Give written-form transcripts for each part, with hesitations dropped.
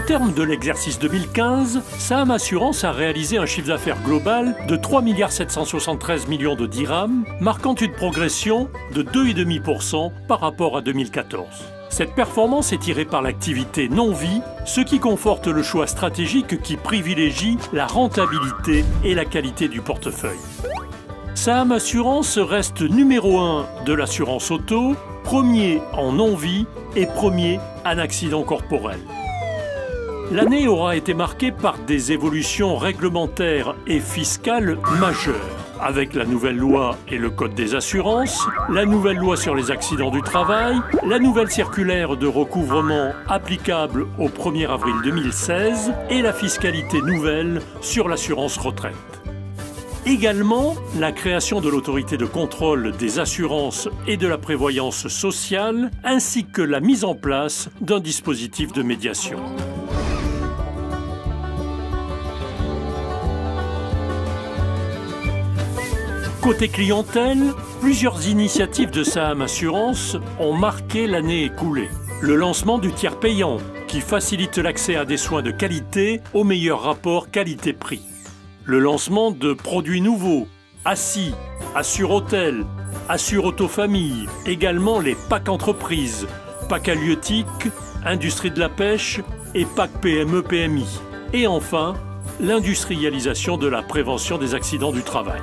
terme de l'exercice 2015, Saham Assurance a réalisé un chiffre d'affaires global de 3 773 millions de dirhams, marquant une progression de 2,5% par rapport à 2014. Cette performance est tirée par l'activité non-vie, ce qui conforte le choix stratégique qui privilégie la rentabilité et la qualité du portefeuille. Saham Assurance reste numéro 1 de l'assurance auto, premier en non-vie et premier en accident corporel. L'année aura été marquée par des évolutions réglementaires et fiscales majeures, avec la nouvelle loi et le code des assurances, la nouvelle loi sur les accidents du travail, la nouvelle circulaire de recouvrement applicable au 1er avril 2016 et la fiscalité nouvelle sur l'assurance retraite. Également, la création de l'autorité de contrôle des assurances et de la prévoyance sociale, ainsi que la mise en place d'un dispositif de médiation. Côté clientèle, plusieurs initiatives de Saham Assurance ont marqué l'année écoulée. Le lancement du tiers payant, qui facilite l'accès à des soins de qualité au meilleur rapport qualité-prix. Le lancement de produits nouveaux, Assis, Assure Hôtel, Assure Auto-Famille, également les packs entreprises, packs halieutiques, industrie de la pêche et packs PME-PMI. Et enfin, l'industrialisation de la prévention des accidents du travail.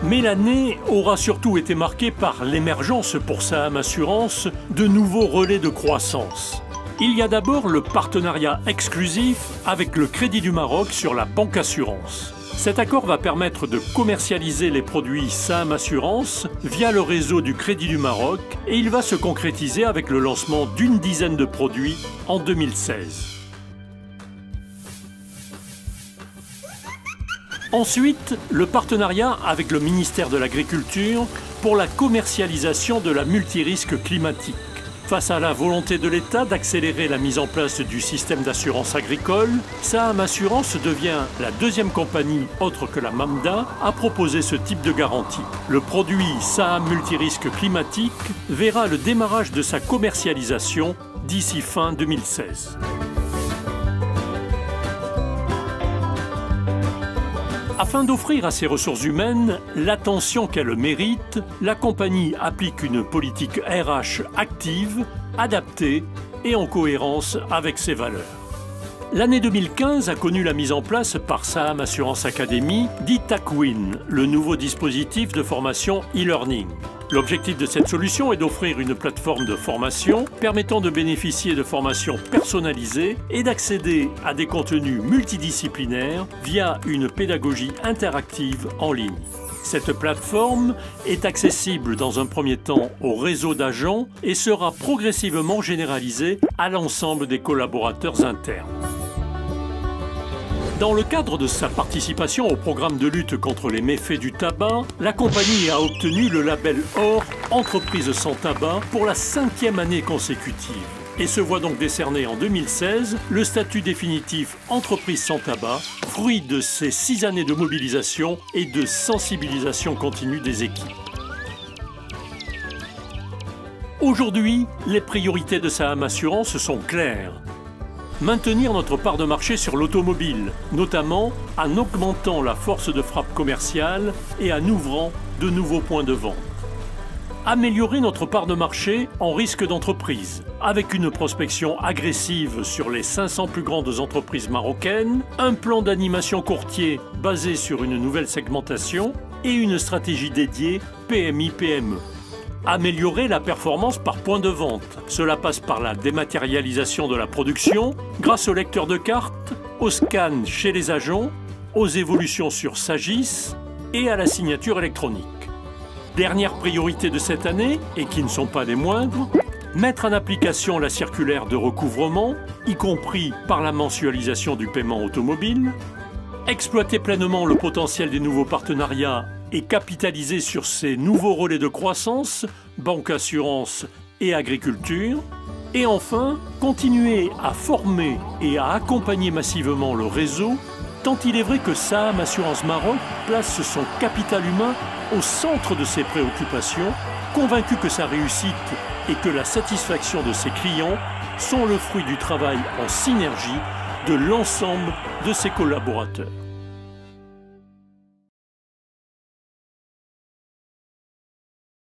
Mais l'année aura surtout été marquée par l'émergence pour Saham Assurance de nouveaux relais de croissance. Il y a d'abord le partenariat exclusif avec le Crédit du Maroc sur la banque assurance. Cet accord va permettre de commercialiser les produits Saham Assurance via le réseau du Crédit du Maroc et il va se concrétiser avec le lancement d'une dizaine de produits en 2016. Ensuite, le partenariat avec le ministère de l'Agriculture pour la commercialisation de la multirisque climatique. Face à la volonté de l'État d'accélérer la mise en place du système d'assurance agricole, Saham Assurance devient la deuxième compagnie, autre que la Mamda, à proposer ce type de garantie. Le produit Saham Multirisque Climatique verra le démarrage de sa commercialisation d'ici fin 2016. Afin d'offrir à ses ressources humaines l'attention qu'elles méritent, la compagnie applique une politique RH active, adaptée et en cohérence avec ses valeurs. L'année 2015 a connu la mise en place par Saham Assurance Academy d'Itakwin, le nouveau dispositif de formation e-learning. L'objectif de cette solution est d'offrir une plateforme de formation permettant de bénéficier de formations personnalisées et d'accéder à des contenus multidisciplinaires via une pédagogie interactive en ligne. Cette plateforme est accessible dans un premier temps au réseau d'agents et sera progressivement généralisée à l'ensemble des collaborateurs internes. Dans le cadre de sa participation au programme de lutte contre les méfaits du tabac, la compagnie a obtenu le label Or Entreprise sans tabac pour la 5e année consécutive et se voit donc décerner en 2016 le statut définitif Entreprise sans tabac, fruit de ces 6 années de mobilisation et de sensibilisation continue des équipes. Aujourd'hui, les priorités de Saham Assurance sont claires. Maintenir notre part de marché sur l'automobile, notamment en augmentant la force de frappe commerciale et en ouvrant de nouveaux points de vente. Améliorer notre part de marché en risque d'entreprise, avec une prospection agressive sur les 500 plus grandes entreprises marocaines, un plan d'animation courtier basé sur une nouvelle segmentation et une stratégie dédiée PMI-PME. Améliorer la performance par point de vente. Cela passe par la dématérialisation de la production, grâce au lecteur de cartes, au scan chez les agents, aux évolutions sur Sagis et à la signature électronique. Dernière priorité de cette année, et qui ne sont pas des moindres, mettre en application la circulaire de recouvrement, y compris par la mensualisation du paiement automobile, exploiter pleinement le potentiel des nouveaux partenariats et capitaliser sur ces nouveaux relais de croissance, banque, assurance et agriculture. Et enfin, continuer à former et à accompagner massivement le réseau, tant il est vrai que Saham Assurance Maroc place son capital humain au centre de ses préoccupations, convaincu que sa réussite et que la satisfaction de ses clients sont le fruit du travail en synergie de l'ensemble de ses collaborateurs.